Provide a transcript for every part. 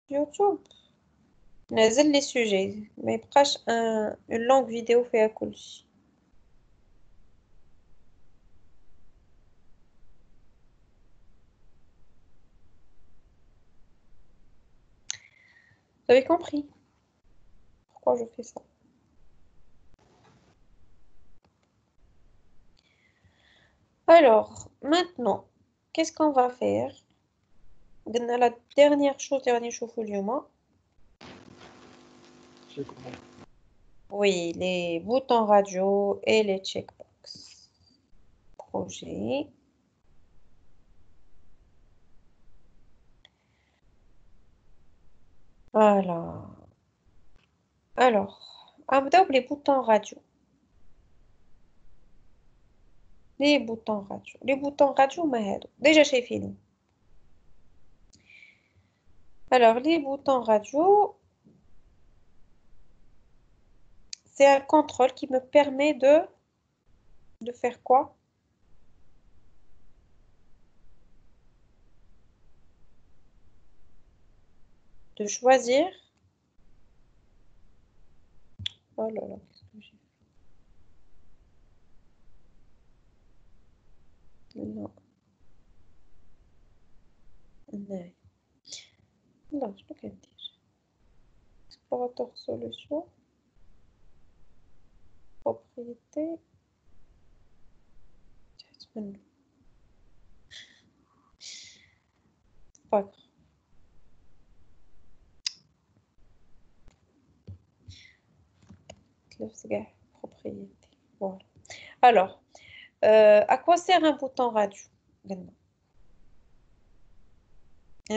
YouTube. نزل les sujets. ما يبقاش une longue vidéo فيها كلشي. Vous avez compris pourquoi je fais ça? Alors, maintenant, qu'est-ce qu'on va faire? La dernière chose, dernier شوفوا اليوم. Oui, les boutons radio et les checkbox. Projet. Voilà. Alors, نبداو les boutons radio. Les boutons radio. Les boutons radio, ما هادو. Déjà شايفينهم. Alors, les boutons radio, c'est un contrôle qui me permet de faire quoi? De choisir. Oh là là, qu'est-ce que j'ai fait? Non. Non. Non, je ne peux pas dire. Explorateur solution. Propriété. C'est pas grave. Propriété. Voilà. Alors, à quoi sert un bouton radio?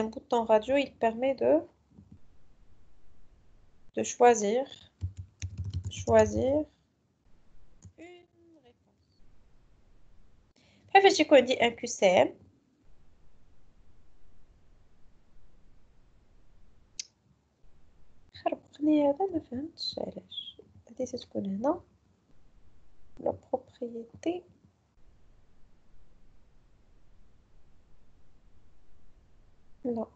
Un bouton radio, il permet de choisir une réponse. كيفاش يكون دي un QCM? خربقني هذا ما فهمتش علاش. هادي تكون هنا la propriété. لا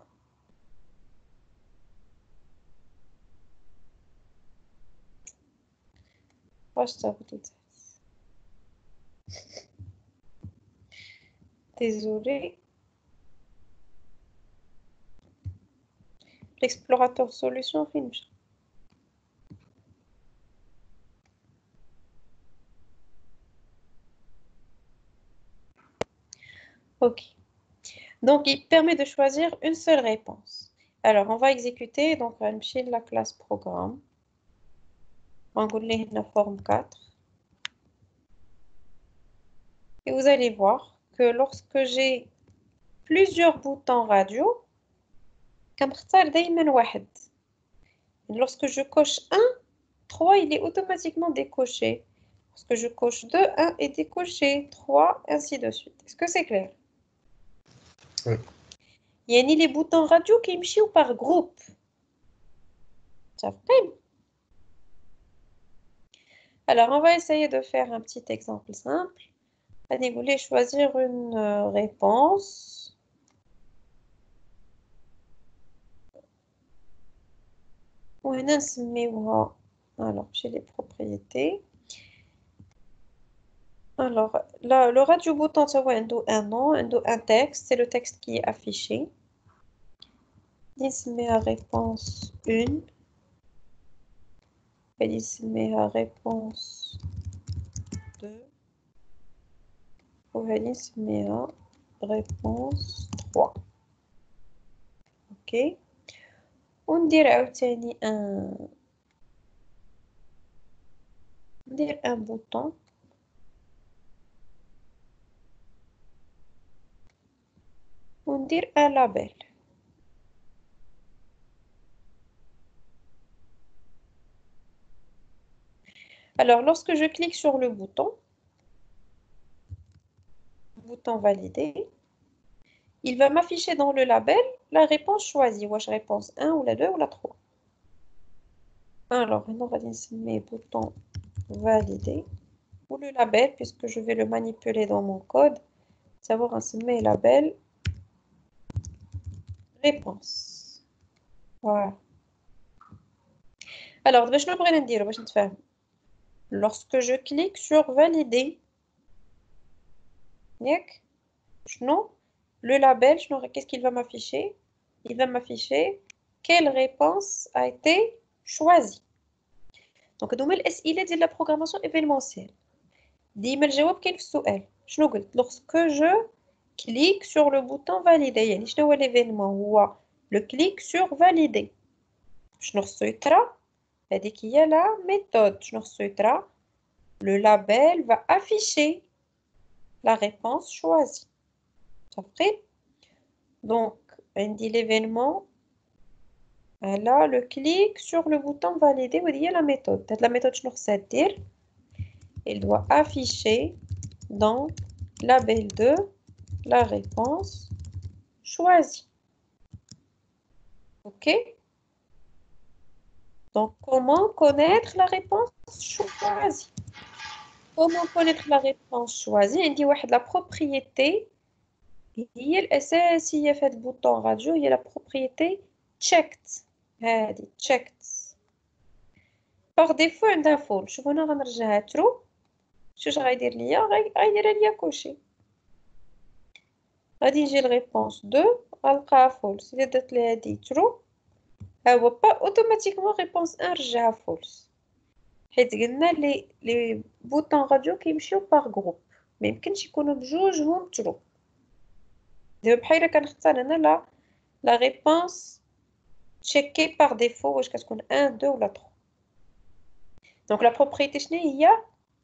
واش تاخدي désolé. L'explorateur solution فين مشى؟ Ok. Donc, il permet de choisir une seule réponse. Alors, on va exécuter. Donc, on va aller la classe programme. On va aller la forme 4. Et vous allez voir que lorsque j'ai plusieurs boutons radio, lorsque je coche 1, 3, il est automatiquement décoché. Lorsque je coche 2, 1 est décoché. 3, ainsi de suite. Est-ce que c'est clair? Oui. Il y a ni les boutons radio qui me par groupe. Ça fait. Alors, on va essayer de faire un petit exemple simple. Allez, vous voulez choisir une réponse. Alors, chez les propriétés. Alors, là, le radio bouton, ça va un nom, un texte. C'est le texte qui est affiché. نسميها réponse 1. ونسميها réponse 2. ونسميها réponse 3. OK. وندير عاوتاني ندير un bouton. وندير un label. Alors, lorsque je clique sur le bouton validé, il va m'afficher dans le label la réponse choisie. Wesh réponse 1 ou la 2 ou la 3. Alors, on va dire bouton validé ou le label puisque je vais le manipuler dans mon code. Savoir un label réponse. Voilà. Alors, باش نبغي نديرو باش نتفاهم. Lorsque je clique sur valider, ياك شنو le label, qu'est-ce qu'il va m'afficher? Il va m'afficher quelle réponse a été choisie. Donc, هادو هما الأسئلة ديال la programmation événementielle. ديما الجواب كاين في السؤال. شنو قلت؟ Lorsque je clique sur le bouton valider, يعني شنو هو l'événement؟ هو le clic sur valider. شنو خصو يطرا؟ هذيك هي la méthode. شنو خصو يطرا؟ Le label va afficher la réponse choisie. Après, donc, on dit l'événement. Là, le clic sur le bouton valider, vous voyez la méthode. La méthode, je ne dire. Elle doit afficher dans label 2 la réponse choisie. OK? Donc, comment connaître la réponse choisie? Comment connaître la réponse choisie? On dit la propriété. هي الأساسية في هذا البوطون راديو هي la propriété checked. هذه checked. Par défaut عندها فول. شوف هنا غنرجعها true. شوش غيدير ليا؟ غيدير ليا كوشي. غادي نجي لريبونس 2 غنلقاها فولس. إلا درت لها هادي true ها هو با اوتوماتيكمون ريبونس 1 رجعها فولس. حيت قلنا لي بوطون راديو كيمشيو باغ جروب. ما يمكنش يكونوا بجوجهم true. دابا بحال كنختار هنا la réponse checkée par défaut واش كتكون 1 2 ولا 3. Donc la propriété شنو هي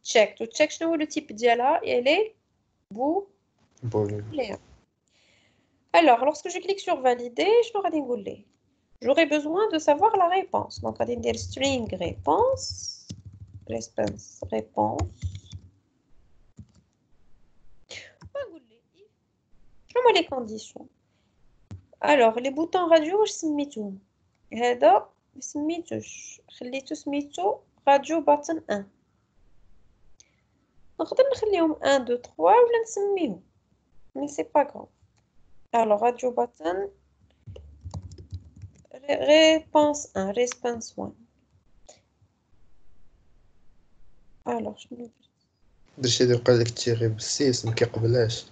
checked. check شنو هو لو تيب ديالها؟ elle est booléen. Alors lorsque je clique sur valider شنو غادي نقول ليه؟ j'aurai besoin de savoir la réponse. Donc غادي ندير string réponse réponse ونقول ليه شنو هما les conditions. Alors les boutons radio واش سميتوهم؟ هذا سميتوش خليتو سميتو راديو باتن 1. نقدر نخليهم 1 2 3 ولا نسميهم مي سي با غرام. alors radio button réponse 1 response 1. alors شنو درتي اللي بقى لك تيغي بالسيس ما كيقبلهاش.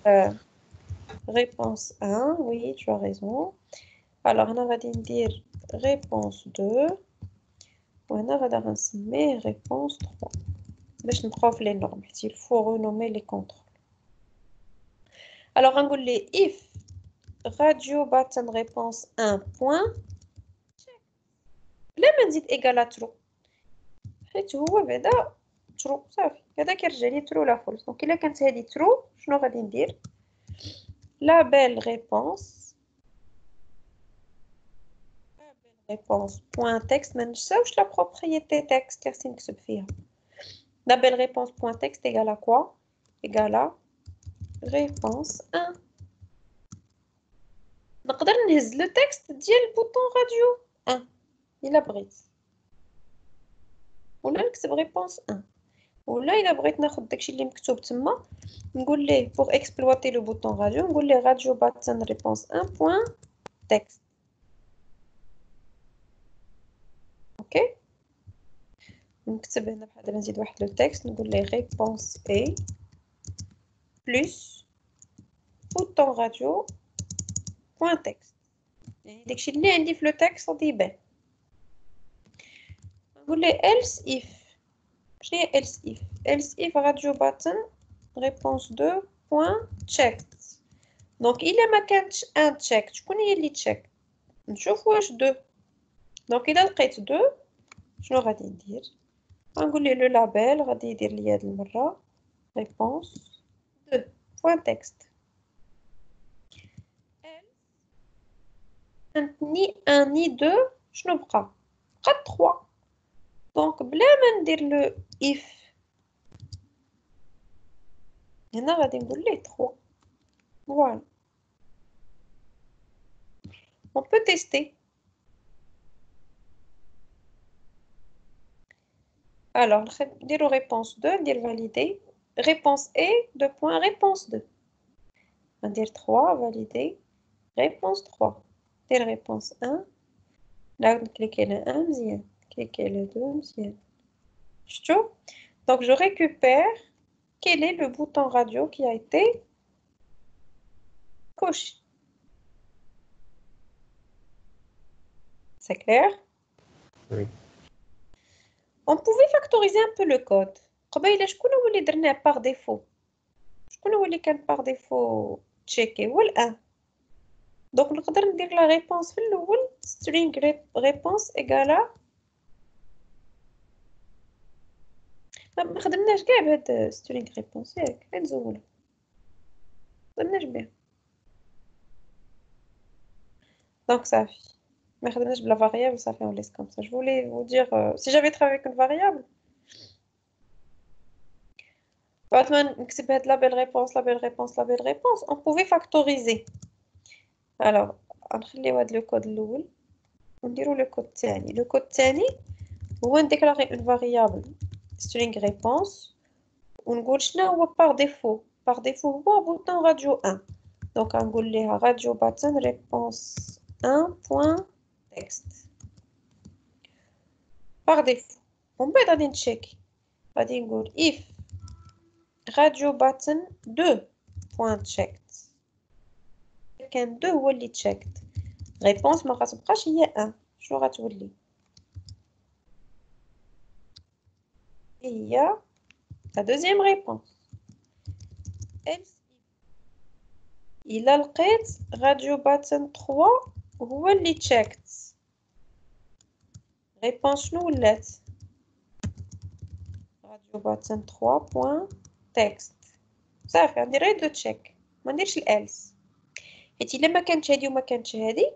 réponse 1 oui tu as raison. alors هنا غادي ندير réponse 2 وهنا غادي غنسميه réponse 3 باش نبقاو في لي نورم حيت il faut renommer les contrôles. alors غنقول ليه if radio button réponse 1 point بلا ما نزيد égal à true حيت هو بعدا true صافي هذا كيرجع لي true ولا false. دونك الا كانت هذه true شنو غادي ندير؟ label réponse point texte ما ننساوش لا propriété texte اللي خصني نكتب فيها. label réponse point texte égale à quoi? égale à réponse 1. نقدر نهز لو تكست ديال البوطون راديو 1 الا بغيت ولا نكتب réponse 1 ولا الا بغيت ناخذ داكشي اللي مكتوب تما نقول ليه pour exploiter le bouton radio نقول ليه radio button réponse 1 point texte. اوكي نكتب هنا بحال دابا نزيد واحد لو تكست نقول ليه réponse A plus bouton radio point texte. يعني داكشي اللي عندي في لو تكست غادي يبان. نقول ليه else if شنو هي else if radio button réponse 2 point checked. دونك الا ما كانتش ان تشيك شكون هي اللي تشيك؟ نشوف واش 2. دونك الا لقيت 2 شنو غادي ندير؟ غنقول ليه لو لابيل غادي يدير لي هاد المره réponse 2 point texte. ني 1 ني 2 شنو بقى 3. دونك بلا ما ندير لو if هنا غادي نقول ليه 3. voilà on peut tester. alors نديرو réponse 2 ندير valider réponse A 2 points réponse 2 ندير 3 valider réponse 3 ندير réponse 1 Là, cliquez le 1, مزيان. Cliquez le 2, مزيان. شفتوا? Donc, je récupère quel est le bouton radio qui a été coché. C'est clair? Oui. On pouvait factoriser un peu le code. قبيله شكون هو اللي درناه par défaut؟ شكون هو اللي كان par défaut تشيكي؟ هو ال 1. دونك نقدر ندير لا ريبونس في الاول string réponse égale ما خدمناش كاع بهاد string réponse ياك نزولو ما خدمناش بها دونك صافي ما خدمناش بلا variable صافي on laisse comme ça je voulais vous dire si j'avais travaillé avec une variable بعد ما نكتب هاد la belle réponse la belle réponse la belle réponse on pouvait factoriser alors نخليو هاد لو كود الاول ونديرو لو كود الثاني لو كود الثاني هو نديكلاري une variable string réponse ونقول شنو هو par défaut هو bouton radio 1 donc غنقول ليها radio button réponse 1 point text par défaut ومن بعد غادي نتشيكي غادي نقول if radio button 2 point checked كان 2 هو اللي checked réponse ما غتبقاش هي 1 شنو غتولي هي la deuxième réponse else إلا لقيت radio button 3 هو اللي checked réponse شنو ولات radio button 3 point text صافي غندير غير دو تشيك ما نديرش الالس حيت الا ما كانتش هادي وما كانتش هادي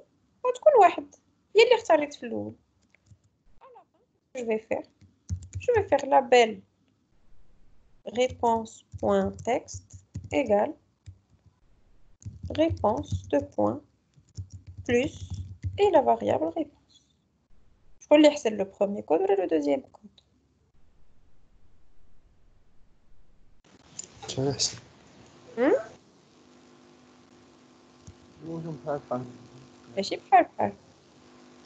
غتكون واحد هي اللي اختاريت في الاول جو في فير la belle réponse point text égale réponse de point plus et la variable réponse شكون اللي يحسن le premier code ولا le deuxième code شنو أحسن؟ ماشي بحال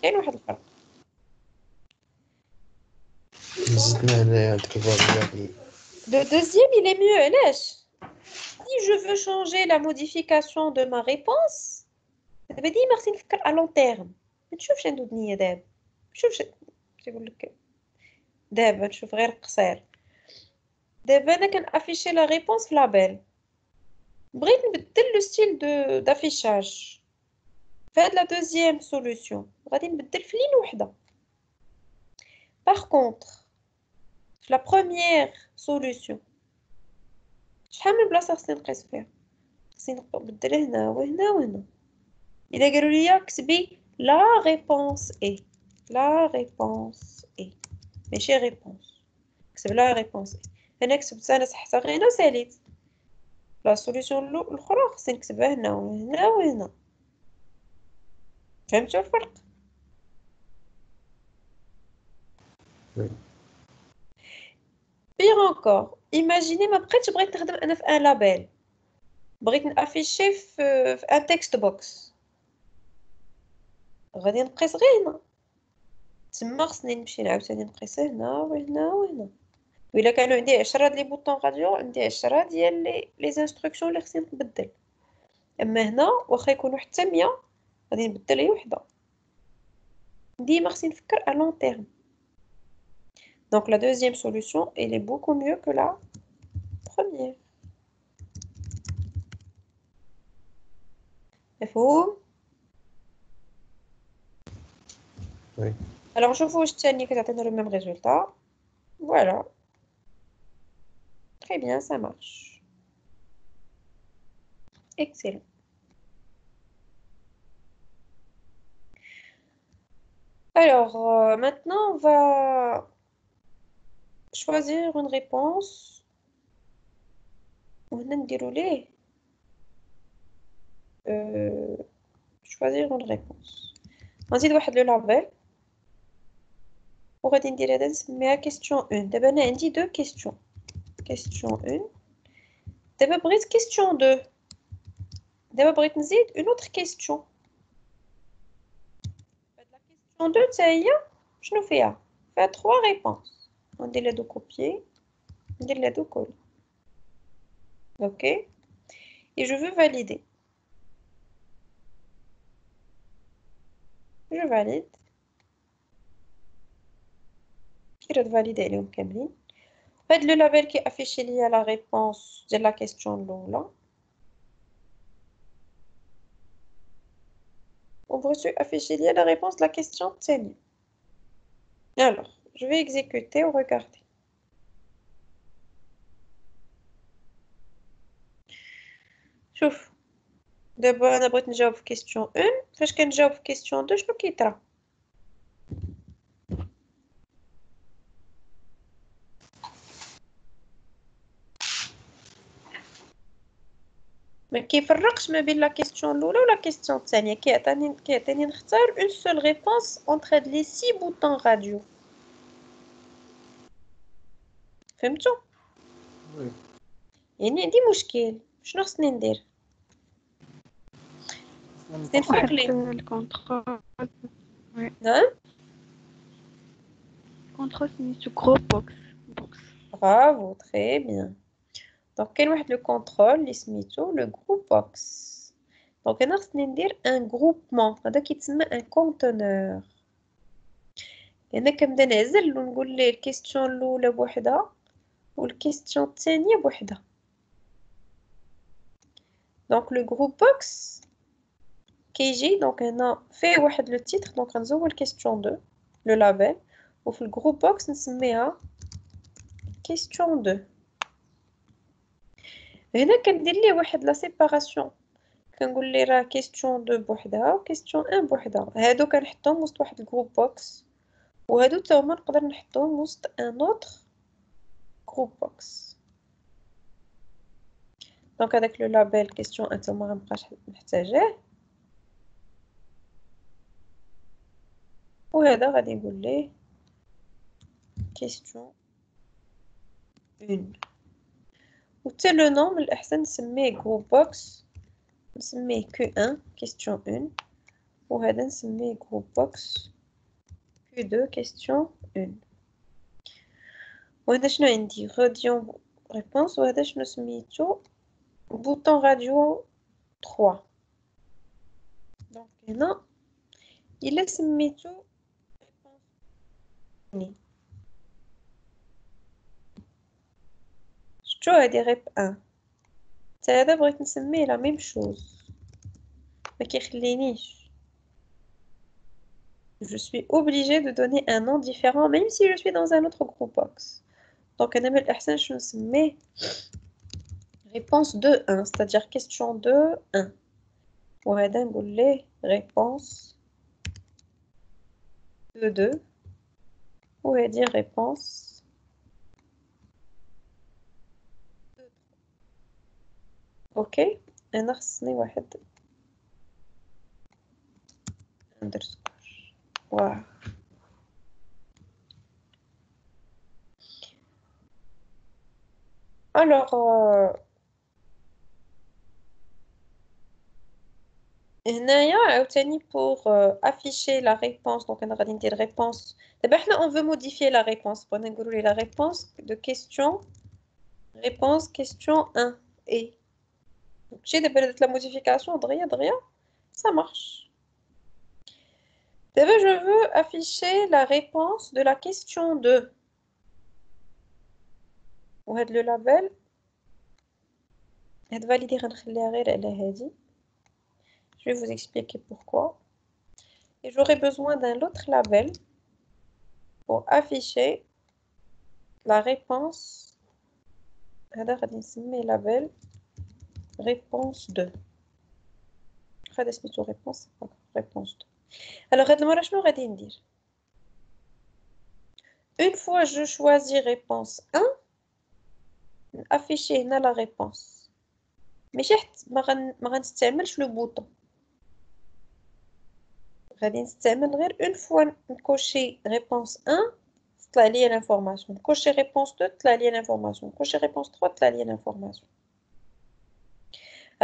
كاين واحد الفرق زدنا هنايا هاديك الفاريابل le deuxième il est mieux علاش si je veux changer la modification de ma réponse دابا ديما خصني نفكر à long terme ما تشوفش عنده دنيا دابا شوفش تيقول لك دابا نشوف غير قصير دابا انا كنافيشي لا ريبونس في لابيل بغيت نبدل لو ستيل دافيشاج فهاد لا دوزيام سوليوشن غادي نبدل في لين وحده باغ كونطخ في لا بروميير سوليوشن شحال من بلاصه خصني نقيس فيها خصني نبدل هنا وهنا وهنا الا قالوا لي كتبي لا ريبونس اي ماشي ريبونس كتب لا ريبونس اي انا كتبت انا صحتها غير هنا وساليت لا سوليوشن الاخرى خصني نكتبها هنا وهنا وهنا فهمتوا الفرق بيغ انكور ايماجيني ما بقيتش بغيت نخدم انا في ان لابيل بغيت نافيشي في ان تكست بوكس غادي نقيس غير هنا تما خصني نمشي عاوتاني نقيس هنا وهنا وهنا وإلا كانوا عندي 10 لي بوطون راديو عندي 10 ديال لي انستركسيون اللي خصني نبدل اما هنا واخا يكونوا حتى 100 غادي نبدل غير وحده ديما خصني نفكر à long terme donc la deuxième solution elle est beaucoup mieux que la première مفهوم Oui. alors نشوفوا واش الثاني كتعطينا le même résultat voilà très bien ça marche excellent alors maintenant on va choisir une réponse وهنا نديرو ليه choisir une réponse غنزيد واحد لو لابيل وغادي ندير هذا نسميها question 1 دابا انا عندي دو question 1 دابا بغيت question 2 دابا بغيت نزيد une autre question هاد لا question question 2 تاهي شنو فيها فيها 3 réponses ندير لهادو copier ندير لهادو coller OK et je veux valider je valide كي راه فاليدي عليهم كاملين هاد لو لابيل كي افيشي ليا لا ريبونس ديال لا كيسيون الاولى وبغيتو افيشي ليا لا ريبونس de la question الثانيه. Alors, je vais exécuter ou regarder. شوف دابا انا بغيت نجاوب في question 1 فاش كنجاوب في question 2 شنو كيطرا ما كيفرقش ما بين لا كيسيون الاولى ولا كيسيون الثانيه كيعطيني نختار اون سول ريبونس اونتر هاد لي 6 بوطون راديو فهمتوا وي يعني عندي مشكل شنو خصني ندير خصني نفرق ليهم الكونترول نعم كونترول سميتو جروب بوكس برافو تري بيان دونك كاين واحد لو كونترول اللي سميتو لو جروب بوكس دونك انا خصني ندير ان جروبمون هذا كيتسمى ان كونتونور انا كنبدا نعزل ونقول ليه الكيستيون الاولى بوحدها والكيستيون الثانيه بوحدها دونك لو جروب بوكس كيجي دونك هنا فيه واحد لو تيتر دونك غنزول كيستيون 2 لو لابيل وفي الجروب بوكس نسميها كيستيون 2 هنا كندير ليه واحد لا سيباراسيون كنقول ليه راه كيستيون 2 بوحدها وكيستيون 1 بوحدها هادو كنحطهم وسط واحد الجروب بوكس وهادو تا هما نقدر نحطهم وسط ان اوتر جروب بوكس دونك هذاك لو لابيل كيستيون 1 تا ما غنبقاش محتاجاه وهذا غادي نقول ليه كيستيون 1 وتا لو نوم الاحسن نسميه جروب بوكس نسميه كو 1 كيستيون 1 وهذا نسميه جروب بوكس كو 2 كيستيون 1 وهذا شنو عندي غاديون ريبونس وهذا شنو سميتو بوطون راديو 3 دونك هنا الا سميتو ريبونس شتو هادي غيب 1 حتى هذا بغيت نسميه لا ميم شوز ما كيخلينيش je suis obligée de donner un nom différent même si je suis dans un autre group box donc انا من الاحسن شنو نسميه réponse 2 1 c'est-à-dire question 2 1 وهذا نقول ليه réponse 2 2 وهذه réponse 2 اوكي انا خصني واحد underscore واو alors هنايا عاوتاني pour afficher la réponse donc انا غادي ندير réponse دابا حنا on veut modifier la réponse بغينا نقولوا لي la réponse de question réponse question 1 et ماشي دابا درت la modification دغيا ça marche دابا je veux afficher la réponse de la question 2 وهاد لو لابيل هاد فاليدي غنخليها غير على هادي je vais vous expliquer pourquoi et j'aurai besoin d'un autre label pour afficher la réponse هذا غادي نسميه label réponse 2 هذا سميتو réponse réponse 2 alors هاد المرة شنو غادي ندير une fois je choisis réponse 1 afficher هنا la réponse ماشي ما غنستعملش لو بوطون غادي نستعمل غير une fois نكوشي réponse 1 تطلع لي l'information نكوشي réponse 2 تطلع لي l'information نكوشي réponse 3 تطلع لي l'information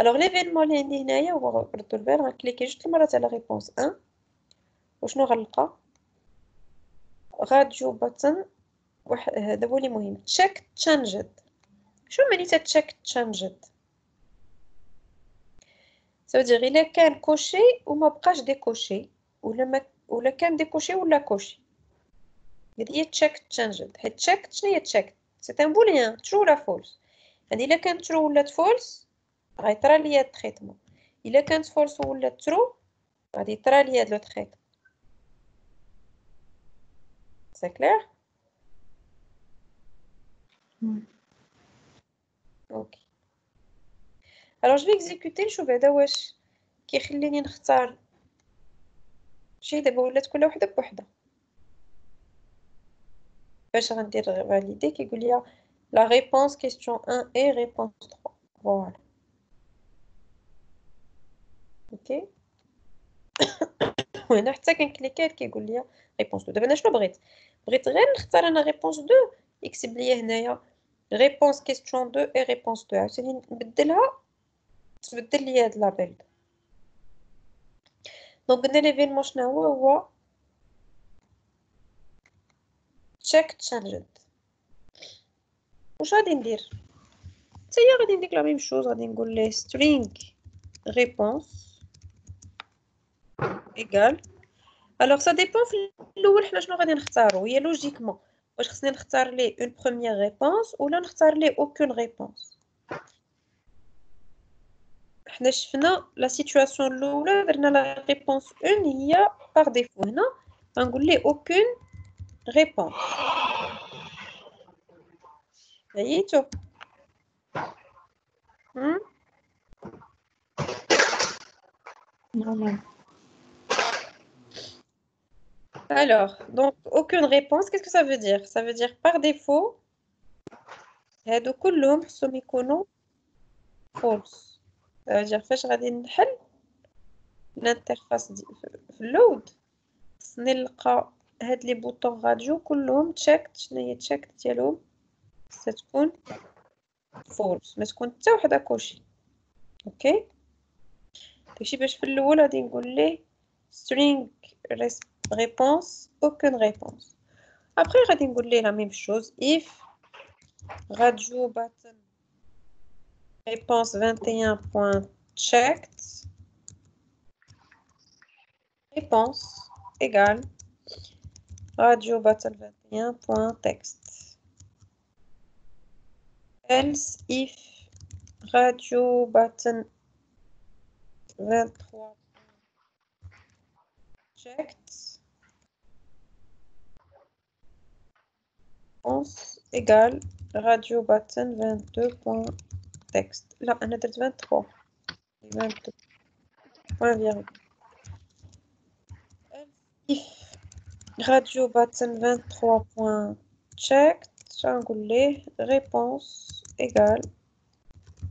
alors l'événement اللي عندي هنايا هو ردوا البال غنكليكي جوج المرات على réponse 1 وشنو غنلقى راديو بutton هذا هو اللي مهم. check changed. شو معناتها check changed؟ ça veut dire إلا كان كوشي وما بقاش ديكوشي ولا كان ديكوشي ولا كوشي. هذه هي check changed. حيت check شنو هي check؟ c'est un boolean true ولا false. يعني إلا كانت true ولات false غيطرى لي هاد التريتمون. إلا كانت false ولات true غادي يطرى لي هاد لو تريتمون. c'est clair؟ OK. Alors je vais exécuter نشوف هذا واش كيخليني نختار شي. دابا ولات كل وحده بوحده. باش غندير فاليدي كيقول لي la réponse question 1 et réponse 3. Voilà. OK. وهنا حتى كنكليكي كيقول لي réponse 2. دابا انا شنو بغيت غير نختار انا réponse 2 يكتب لي هنايا réponse question 2 et réponse 2. عاوتاني نبدلها تبدل لي هاد لابيل. دونك قلنا ليفينمون شنو هو check changed. واش غادي ندير حتى هي غادي ندير لا ميم شوز. غادي نقول ليه string réponse égal. alors ça dépend في الاول حنا شنو غادي نختاروا. هي لوجيكمون واش خصني نختار ليه une première réponse ولا نختار ليه aucune réponse. حنا شفنا لا سيتوياسيون الاولى درنا لا réponse 1 هي par défaut. هنا غنقول ليه aucune réponse. عييتو Alors, donc, aucune réponse, qu'est-ce que ça veut dire? Ça veut dire par défaut, هادو كلهم خصهم يكونوا false. Ça veut dire فاش غادي نحل الانترفاس في اللود خصني نلقى هاد لي بوطون راديو كلهم checked. شنو هي checked ديالهم؟ ستكون false، ما تكون حتى وحده كوشي. اوكي، داكشي باش في الاول غادي نقول ليه string réponse aucune réponse. après غادي نقول ليه la même chose if radio button réponse 21.checked réponse égale radio button 21.text. else if radio button 23 checked réponse égale radio button 22.text. là on a 23 point virgule. if radio button 23.checked j'nقول ليه réponse égale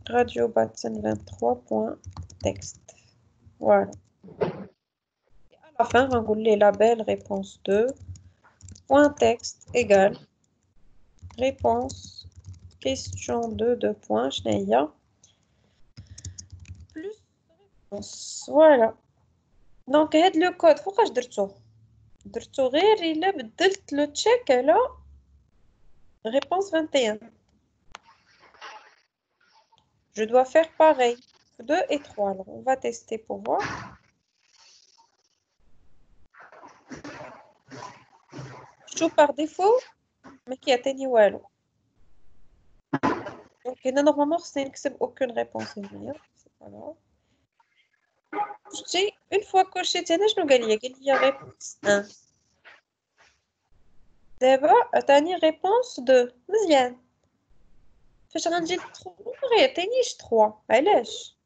radio button 23.text. voilà. Et à la fin on va les label réponse 2 point texte égale réponse question 2 2 points شناهي plus réponse. voilà. donc هاد لو كود فوقاش درتو غير الا بدلت لو تشيك على réponse 21. je dois faire pareil 2 et 3. alors on va tester pour voir. شوف par défaut ما كيعطيني والو. دونك هنا نورمالمون خصني نكتب aucune réponse هنايا. سي با غاف. شتي اون فوا كوشيت هنا شنو قال لي réponse 1. دابا عطاني réponse 2 مزيان. فاش غنجي ل 3 ما غيعطينيش 3. علاش؟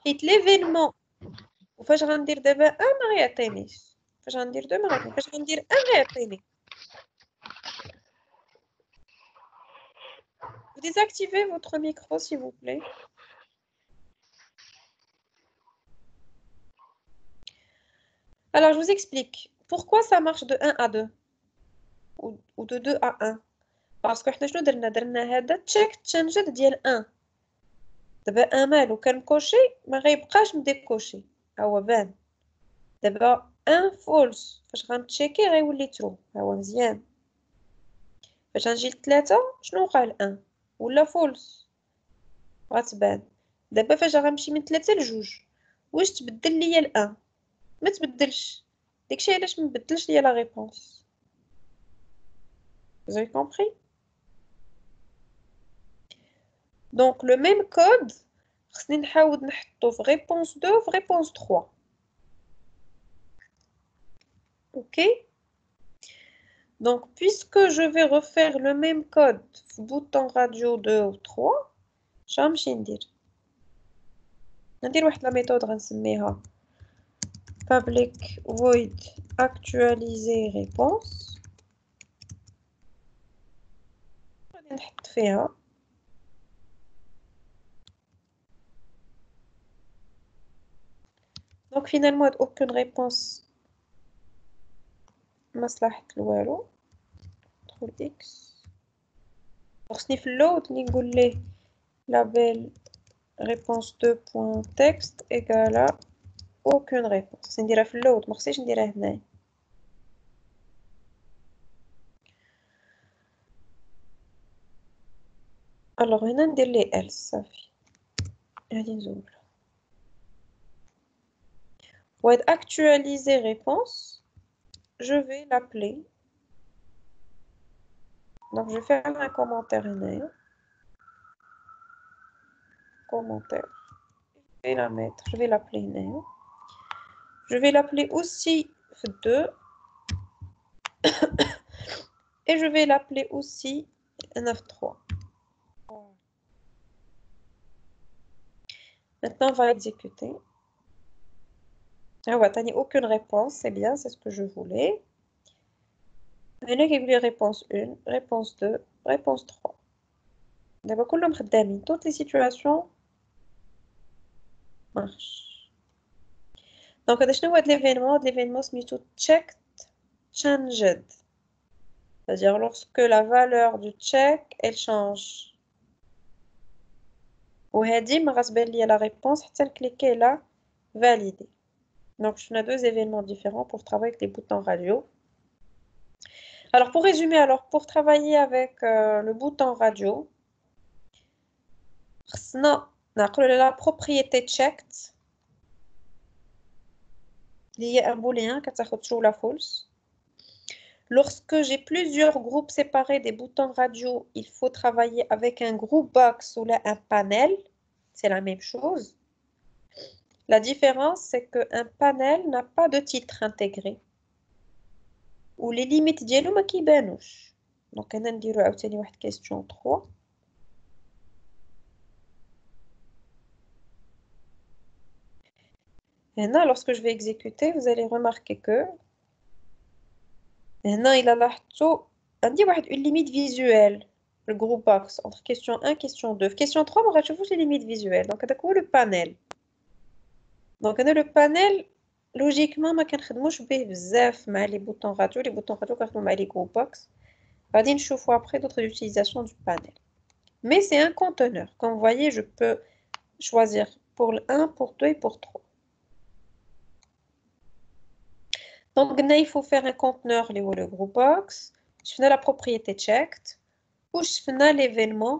حيت ليفينمون وفاش غندير دابا 1 ما غيعطينيش. فاش غندير 2 ما غيعطينيش. فاش غندير 1 غيعطيني. Vous désactivez votre micro s'il vous plaît. Alors je vous explique pourquoi ça marche de 1 à 2 ou de 2 à 1. parce que حنا شنو درنا هذا check changed ديال 1. دابا 1 مالو كان كوشي ما غيبقاش مديكوشي ها هو بان. دابا 1 false فاش غنتشيكي غيولي true ها هو مزيان فاش غنجي ل3 شنو وقع 1 ولا false غتبان دابا فاش غنمشي من 3 ل2 واش تبدل ليا 1 ما تبدلش داكشي علاش ما نبدلش ليا لا ريبونس vous avez compris donc le même code خصني نحاول نحطو في réponse 2 في réponse 3 ok donc puisque je vais refaire le même code في bouton radio 2 ou 3 شنمشي ندير واحد لا ميثود غنسميها public void actualiser réponse غادي نحط فيها donc finalement aucune réponse ما صلحت لوالو ندخل x خصني في اللود اللي نقول ليه label réponse 2.text égale à aucune réponse خصني نديرها في اللود ما خصنيش نديرها هنايا alors هنا ندير ليه else صافي غادي نزول pour actualiser réponse je vais l'appeler donc je vais faire un commentaire هنايا commentaire je vais la mettre je vais l'appeler هنايا je vais l'appeler aussi في 2 et je vais l'appeler aussi 9.3 maintenant on va exécuter ah ouais, t'as aucune réponse, c'est bien, c'est ce que je voulais. هنا كيقول لي réponse 1, réponse 2, réponse 3. دابا كلهم خدامين toutes les situations marche. Donc هذا شنو هو هاد l'événement سميتو checked changed. C'est-à-dire lorsque la valeur du check elle change. وهادي ما غتبان ليا la réponse حتى نكليكي là valider. Donc on a deux événements différents pour travailler avec les boutons radio. Alors pour résumer, pour travailler avec le bouton radio, la propriété checked, il y a un booléen qui est true ou false. Lorsque j'ai plusieurs groupes séparés des boutons radio, il faut travailler avec un group box ou là, un panel. C'est la même chose. La différence, c'est qu'un panel n'a pas de titre intégré. Ou les limites ديالو ما كيبانوش. Donc انا نديرو عاوتاني واحد question 3. هنا lorsque je vais exécuter, vous allez remarquer que هنا il a لاحظتو عندي واحد une limite visuelle le group box entre question 1 question 2. Question 3 ما غتشوفوش les limites visuelles. Donc هذاك هو le panel. Donc هنا le panel logiquement ما كنخدموش به بزاف مع les boutons radio كنخدمو مع les group box. غادي نشوفو après d'autres utilisations du panel. Mais c'est un conteneur. Comme vous voyez, je peux choisir pour le 1, pour 2 et pour 3. Donc, il faut faire un conteneur, le group box. Je fais la propriété checked. Ou je fais l'événement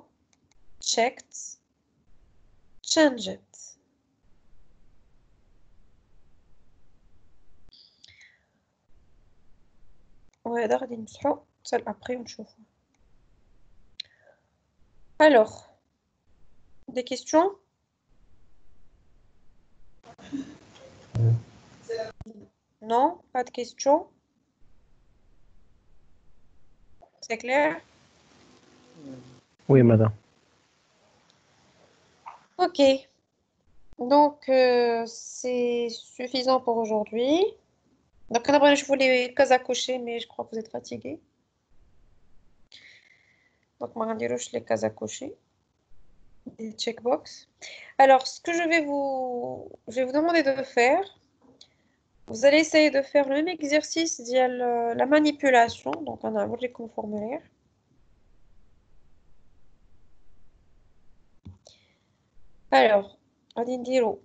checked, changed. Ouais, d'accord, après on chauffe. Alors, des questions? Non, pas de questions? C'est clair? Oui, madame. Ok. Donc, c'est suffisant pour aujourd'hui. Donc, je voulais les cases à cocher, mais je crois que vous êtes fatigués. Donc, on va dire les cases à cocher. Des checkbox. Alors, ce que je vais vous demander de faire, vous allez essayer de faire le même exercice de la manipulation. Donc, on a un comme formulaire. Alors, on va dire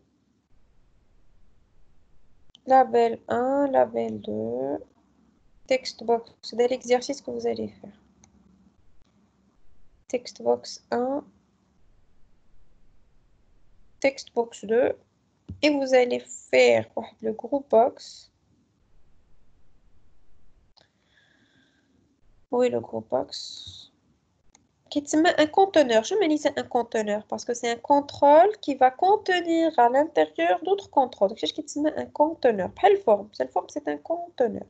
Label 1, label 2, text box. C'est l'exercice que vous allez faire. Text box 1, text box 2. Et vous allez faire le group box. Oui, le group box. Qui te met un conteneur. Je me dis c'est un conteneur parce que c'est un contrôle qui va contenir à l'intérieur d'autres contrôles. Donc, c'est qui te met un conteneur. Pas le forme. C'est le forme, c'est un conteneur.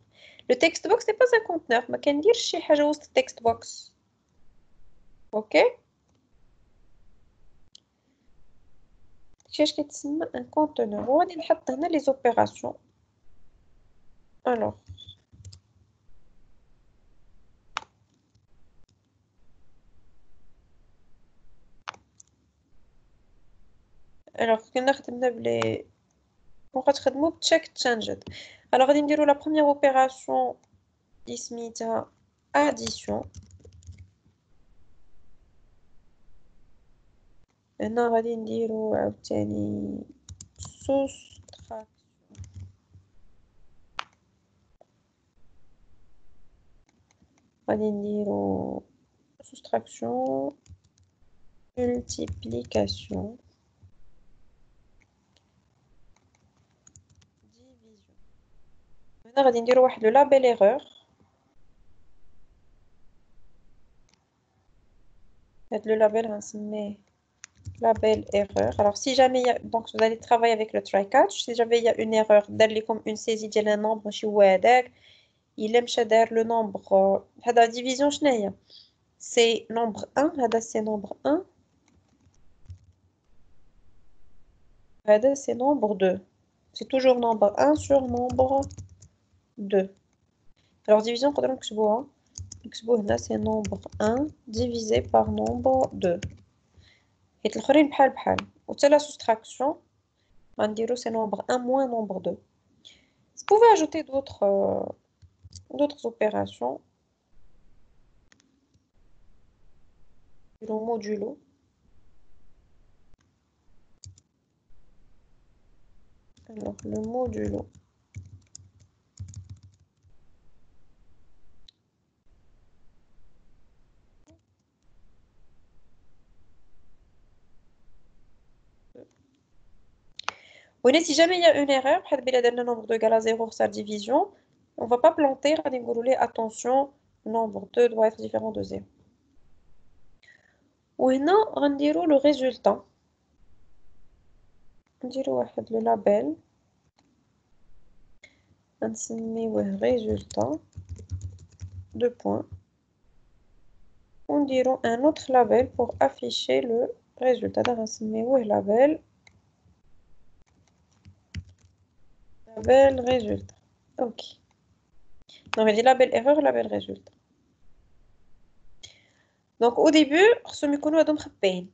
Le text box n'est pas un conteneur. ما كنديرش شي حاجة وسط text box. OK? C'est qui te met un conteneur. On va نحط هنا les opérations. Alors. كنا خدمنا بلي وقت خدمو check changed. Alors غادي نديرو la première opération اللي سميتها addition. هنا غادي نديرو عاوتاني soustraction. غادي نديرو soustraction multiplication division. هنا غادي نديرو واحد لو label erreur. هاد لو label غنسميه label erreur. Alors si jamais il y a, donc vous allez travailler avec le try catch. Si jamais il y a une erreur دار لكم une saisie ديال un nombre ماشي هو هذاك إلا مشى دار le nombre هذا division شنو هي c'est nombre 1 هذا c'est nombre 1 هذا c'est nombre 2 c'est toujours nombre 1 sur nombre 2. Alors division نقدروا نكتبوها هنا c'est nombre 1 divisé par nombre 2 حيت الاخرين بحال وحتى la soustraction غنديرو c'est nombre 1 moins nombre 2. Vous pouvez ajouter d'autres opérations. Le modulo. Alors, le modulo. Oui, si jamais il y a une erreur, le nombre 2 égale à 0 sa division, on ne va pas planter, attention, le nombre 2 doit être différent de 0. Oui, non, on dirait le résultat. On dirait le label. On met le résultat. 2 points. On dirait un autre label pour afficher le résultat. On met le label. Label résultat. Ok. Donc, on dit label erreur, label résultat. Donc, au début, on va donc مخبيين.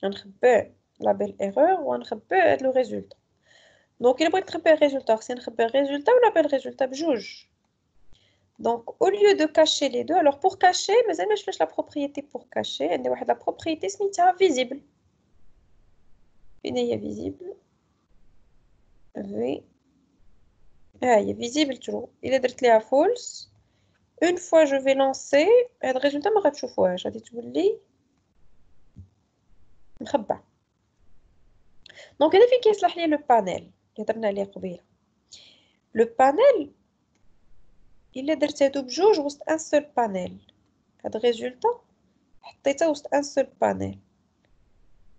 نخبي label erreur ونخبي le résultat. Donc, il بغيت نخبي résultat, c'est نخبي résultat ou label résultat بجوج. Donc, au lieu de cacher les deux, alors pour cacher, mais je fais la propriété pour cacher. On a la propriété سميتها visible. Une est visible. Oui. Ah, il est visible toujours. Il est درت ليها false. Une fois je vais lancer, le résultat ما غتشوفوهاش. غادي تولي مخبى. Donc هنا فين كيصلح لي لو بانيل اللي درنا عليه قبيله. لو بانيل الا درت هادو بجوج وسط ان سول بانيل هاد الريزولتا حطيتها وسط ان سول بانيل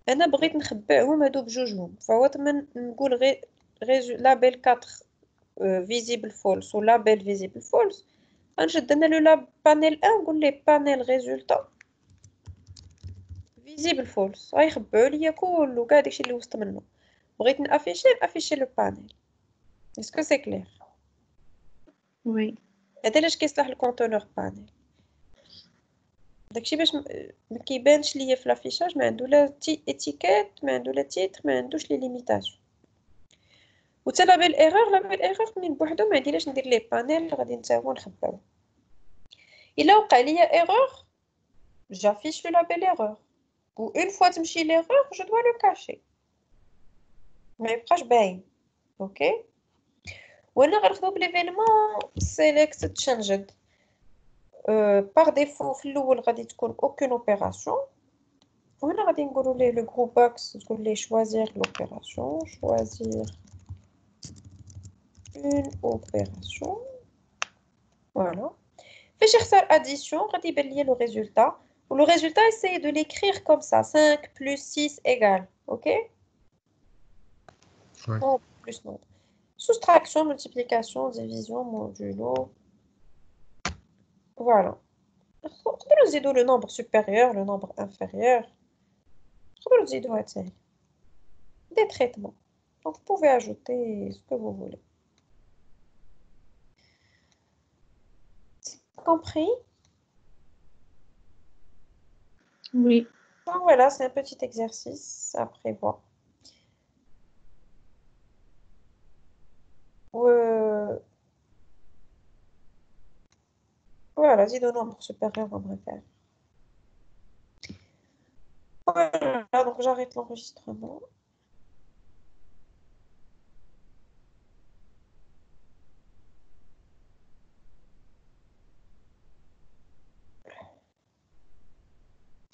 انا بغيت نخبيهم هادو بجوجهم فهو تما نقول غير لابيل 4 فيزيبل فولس و لابيل فيزيبل فولس غنشد انا لو بانيل 1 نقول ليه بانيل ريزولتا فيزيبل فولس غيخبيو ليا كلو كاع داكشي اللي وسط منه بغيت نافيشي لو بانيل. اسكو سي كلير؟ Oui. هذا علاش كيصلح الكونتونور بانيل داكشي باش ما كيبانش ليا في لافيشاج ما عنده لا اتيكيت ما عنده لا تيتر ما عندوش لي ليميتاسيون وتا لابيل ايرور من بوحدو ما عنديلاش ندير ليه بانيل غادي نتاهو نخباو الا وقع ليا ايرور جافيش لو لابيل ايرور و اون فوا تمشي ليرور جو دوا لو كاشي ما يبقاش باين. اوكي. وهنا غنخدمو بالإيفينمون سيليكت تشنجد. باغ ديفو في الأول غادي تكون aucune opération. وهنا غادي نقولوا ليه لو جروب باكس تقول ليه choisir l'opération. choisir une opération. Voilà. فاش يختار addition غادي يبان ليا لو ريزولتا. ولو ريزولتا essayez de l'écrire comme ça 5 plus 6 égale. ok. Ouais. Non, plus non. Soustraction, multiplication, division, modulo. Voilà. نقدروا نزيدوا le nombre supérieur, le nombre inférieur. نقدروا نزيدوا هاد des traitements. Donc vous pouvez ajouter ce que vous voulez. Compris? Oui. Donc voilà, c'est un petit exercice à prévoir. Voilà, زيدوا nombre supérieur en préfère. Voilà, donc j'arrête l'enregistrement.